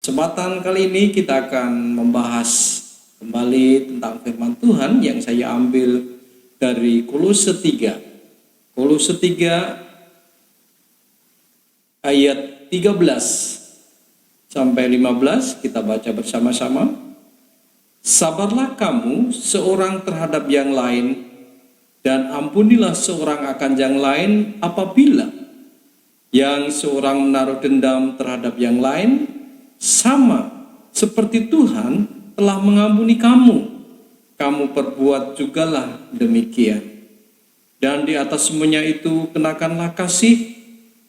Kesempatan kali ini kita akan membahas kembali tentang firman Tuhan yang saya ambil dari Kolose 3. Kolose 3 ayat 13 sampai 15 kita baca bersama-sama. Sabarlah kamu seorang terhadap yang lain dan ampunilah seorang akan yang lain apabila yang seorang menaruh dendam terhadap yang lain, sama seperti Tuhan telah mengampuni kamu, kamu perbuat jugalah demikian. Dan di atas semuanya itu kenakanlah kasih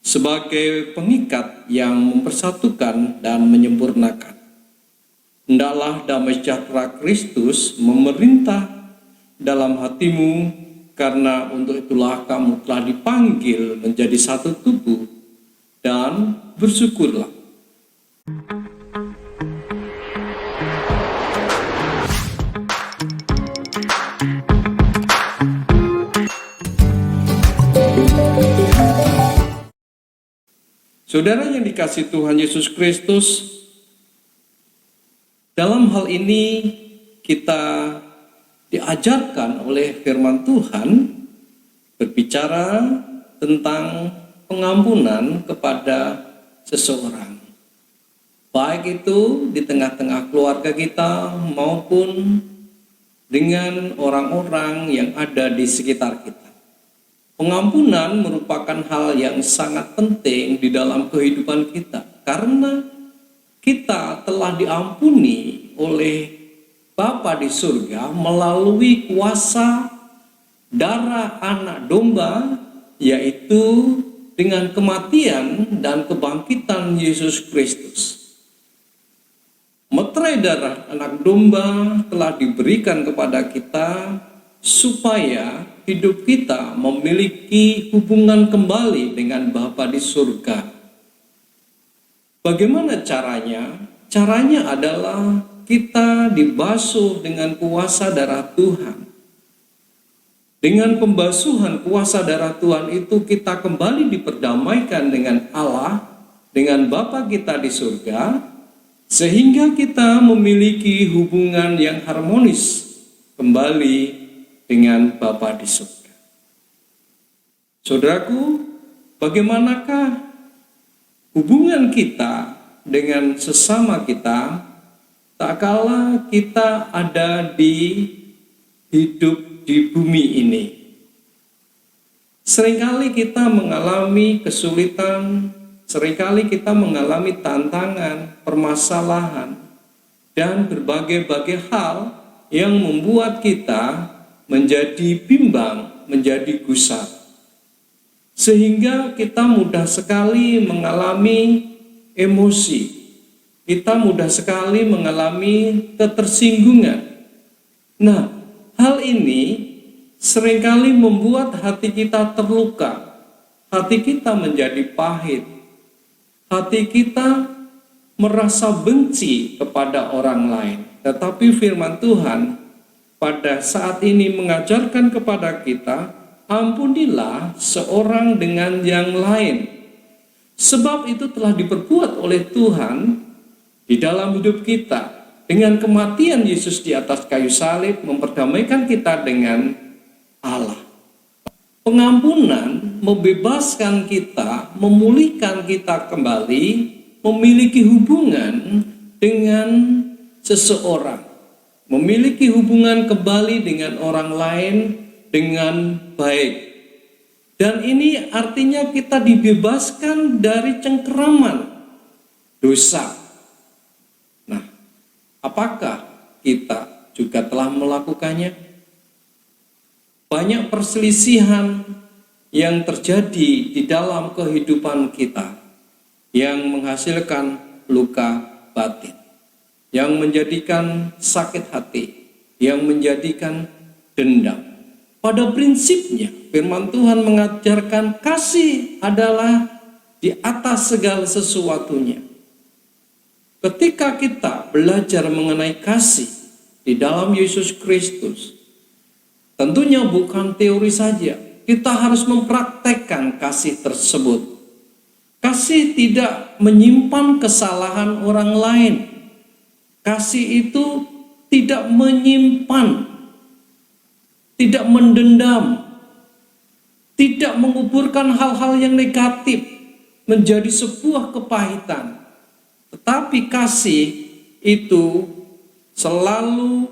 sebagai pengikat yang mempersatukan dan menyempurnakan. Hendaklah damai sejahtera Kristus memerintah dalam hatimu, karena untuk itulah kamu telah dipanggil menjadi satu tubuh, dan bersyukurlah. Saudara yang dikasihi Tuhan Yesus Kristus, dalam hal ini kita diajarkan oleh firman Tuhan berbicara tentang pengampunan kepada seseorang. Baik itu di tengah-tengah keluarga kita maupun dengan orang-orang yang ada di sekitar kita. Pengampunan merupakan hal yang sangat penting di dalam kehidupan kita, karena kita telah diampuni oleh Bapa di surga melalui kuasa darah anak domba, yaitu dengan kematian dan kebangkitan Yesus Kristus. Meterai darah anak domba telah diberikan kepada kita supaya hidup kita memiliki hubungan kembali dengan Bapa di surga. Bagaimana caranya? Caranya adalah kita dibasuh dengan kuasa darah Tuhan. Dengan pembasuhan kuasa darah Tuhan itu kita kembali diperdamaikan dengan Allah, dengan Bapa kita di surga, sehingga kita memiliki hubungan yang harmonis kembali dengan Bapa di surga. Saudaraku, bagaimanakah hubungan kita dengan sesama kita tak kala kita ada di hidup di bumi ini? Seringkali kita mengalami kesulitan, seringkali kita mengalami tantangan, permasalahan, dan berbagai-bagai hal yang membuat kita menjadi bimbang, menjadi gusar. Sehingga kita mudah sekali mengalami emosi. Kita mudah sekali mengalami ketersinggungan. Nah, hal ini seringkali membuat hati kita terluka. Hati kita menjadi pahit. Hati kita merasa benci kepada orang lain. Tetapi firman Tuhan pada saat ini mengajarkan kepada kita, ampunilah seorang dengan yang lain. Sebab itu telah diperbuat oleh Tuhan di dalam hidup kita. Dengan kematian Yesus di atas kayu salib memperdamaikan kita dengan Allah. Pengampunan membebaskan kita, memulihkan kita kembali, memiliki hubungan dengan seseorang. Memiliki hubungan kembali dengan orang lain dengan baik. Dan ini artinya kita dibebaskan dari cengkeraman dosa. Nah, apakah kita juga telah melakukannya? Banyak perselisihan yang terjadi di dalam kehidupan kita yang menghasilkan luka batin, yang menjadikan sakit hati, yang menjadikan dendam. Pada prinsipnya, firman Tuhan mengajarkan kasih adalah di atas segala sesuatunya. Ketika kita belajar mengenai kasih di dalam Yesus Kristus, tentunya bukan teori saja, kita harus mempraktekkan kasih tersebut. Kasih tidak menyimpan kesalahan orang lain. Kasih itu tidak menyimpan, tidak mendendam, tidak menguburkan hal-hal yang negatif menjadi sebuah kepahitan. Tetapi kasih itu selalu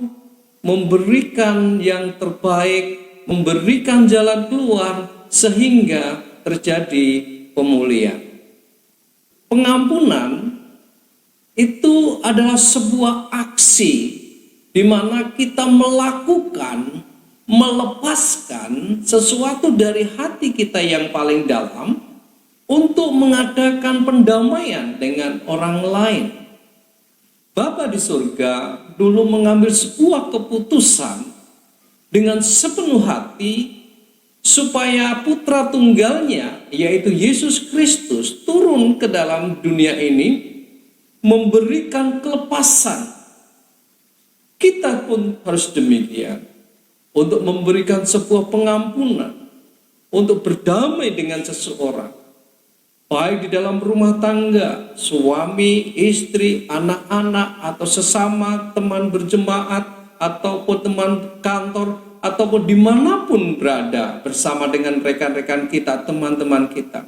memberikan yang terbaik, memberikan jalan keluar sehingga terjadi pemulihan. Pengampunan itu adalah sebuah aksi di mana kita melepaskan sesuatu dari hati kita yang paling dalam untuk mengadakan pendamaian dengan orang lain. Bapa di surga dulu mengambil sebuah keputusan dengan sepenuh hati supaya putra tunggalnya, yaitu Yesus Kristus, turun ke dalam dunia ini memberikan kelepasan. Kita pun harus demikian, untuk memberikan sebuah pengampunan, untuk berdamai dengan seseorang, baik di dalam rumah tangga, suami, istri, anak-anak, atau sesama teman berjemaat, ataupun teman kantor, ataupun dimanapun berada bersama dengan rekan-rekan kita, teman-teman kita.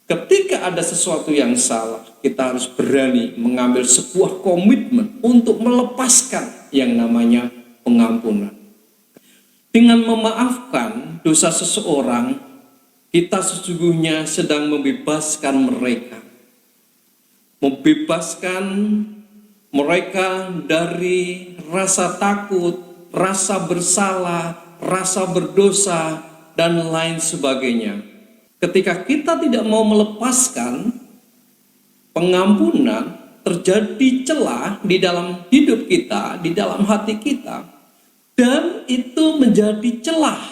Ketika ada sesuatu yang salah, kita harus berani mengambil sebuah komitmen untuk melepaskan yang namanya pengampunan. Dengan memaafkan dosa seseorang, kita sesungguhnya sedang membebaskan mereka. Membebaskan mereka dari rasa takut, rasa bersalah, rasa berdosa, dan lain sebagainya. Ketika kita tidak mau melepaskan pengampunan, terjadi celah di dalam hidup kita, di dalam hati kita, dan itu menjadi celah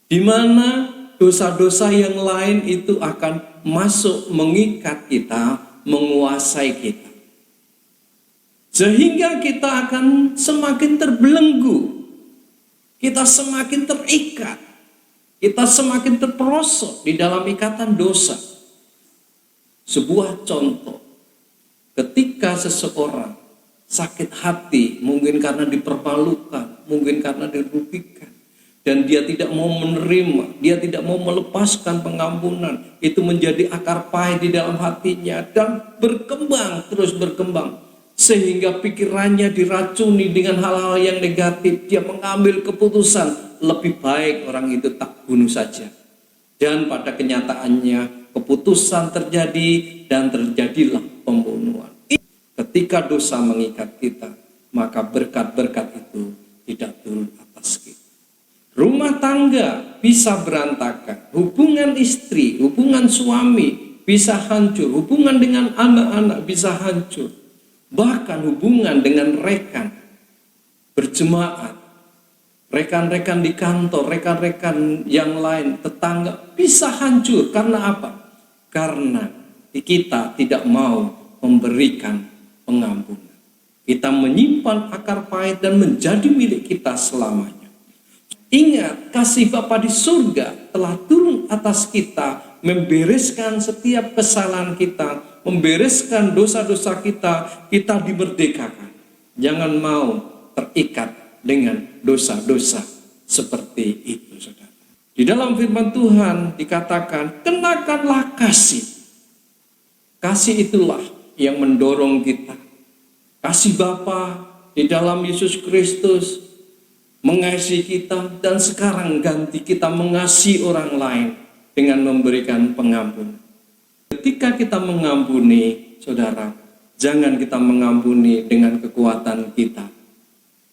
di mana dosa-dosa yang lain itu akan masuk mengikat kita, menguasai kita. Sehingga kita akan semakin terbelenggu, kita semakin terikat, kita semakin terperosok di dalam ikatan dosa. Sebuah contoh, ketika seseorang sakit hati, mungkin karena dipermalukan, mungkin karena dirugikan, dan dia tidak mau menerima, dia tidak mau melepaskan pengampunan, itu menjadi akar pahit di dalam hatinya dan berkembang, terus berkembang. Sehingga pikirannya diracuni dengan hal-hal yang negatif. Dia mengambil keputusan, lebih baik orang itu tak bunuh saja. Dan pada kenyataannya keputusan terjadi dan terjadilah pembunuhan. Ketika dosa mengikat kita, maka berkat-berkat itu tidak turun atas kita. Rumah tangga bisa berantakan, hubungan istri, hubungan suami bisa hancur, hubungan dengan anak-anak bisa hancur. Bahkan hubungan dengan rekan berjemaat, rekan-rekan di kantor, rekan-rekan yang lain, tetangga bisa hancur. Karena apa? Karena kita tidak mau memberikan pengampunan. Kita menyimpan akar pahit dan menjadi milik kita selamanya. Ingat, kasih Bapa di surga telah turun atas kita, membereskan setiap kesalahan kita, membereskan dosa-dosa kita, kita dimerdekakan. Jangan mau terikat dengan dosa-dosa seperti itu, saudara. Di dalam firman Tuhan dikatakan, kenakanlah kasih. Kasih itulah yang mendorong kita. Kasih Bapa di dalam Yesus Kristus mengasihi kita, dan sekarang ganti kita mengasihi orang lain dengan memberikan pengampunan. Ketika kita mengampuni, saudara, jangan kita mengampuni dengan kekuatan kita,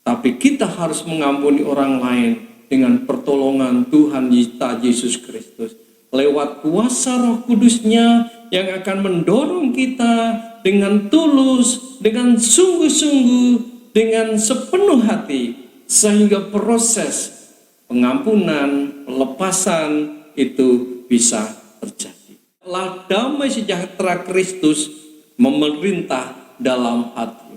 tapi kita harus mengampuni orang lain dengan pertolongan Tuhan kita Yesus Kristus lewat kuasa Roh Kudus-Nya yang akan mendorong kita dengan tulus, dengan sungguh-sungguh, dengan sepenuh hati, sehingga proses pengampunan, pelepasan itu bisa terjadi. Damai sejahtera Kristus memerintah dalam hati.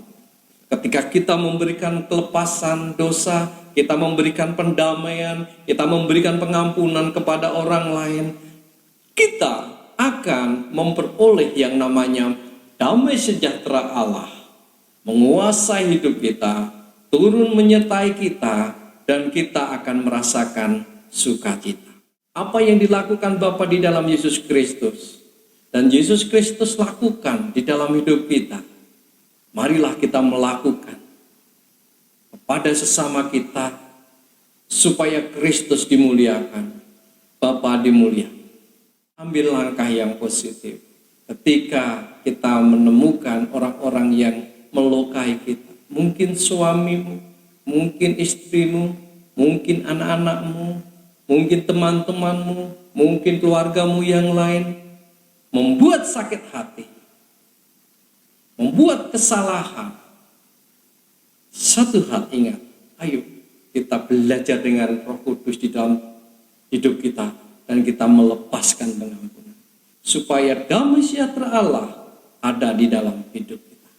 Ketika kita memberikan kelepasan dosa, kita memberikan pendamaian, kita memberikan pengampunan kepada orang lain, kita akan memperoleh yang namanya damai sejahtera Allah, menguasai hidup kita, turun menyertai kita, dan kita akan merasakan sukacita. Apa yang dilakukan Bapa di dalam Yesus Kristus dan Yesus Kristus lakukan di dalam hidup kita, marilah kita melakukan kepada sesama kita supaya Kristus dimuliakan, Bapa dimuliakan. Ambil langkah yang positif ketika kita menemukan orang-orang yang melukai kita. Mungkin suamimu, mungkin istrimu, mungkin anak-anakmu, mungkin teman-temanmu, mungkin keluargamu yang lain, membuat sakit hati, membuat kesalahan. Satu hal ingat, ayo kita belajar dengan Roh Kudus di dalam hidup kita dan kita melepaskan pengampunan, supaya damai sejahtera Allah ada di dalam hidup kita.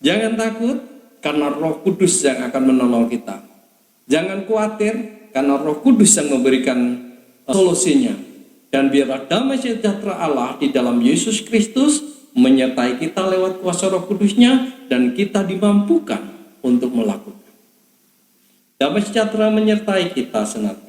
Jangan takut, karena Roh Kudus yang akan menolong kita. Jangan khawatir, karena Roh Kudus yang memberikan solusinya. Dan biarlah damai sejahtera Allah di dalam Yesus Kristus menyertai kita lewat kuasa Roh Kudusnya, dan kita dimampukan untuk melakukan. Damai sejahtera menyertai kita senantiasa.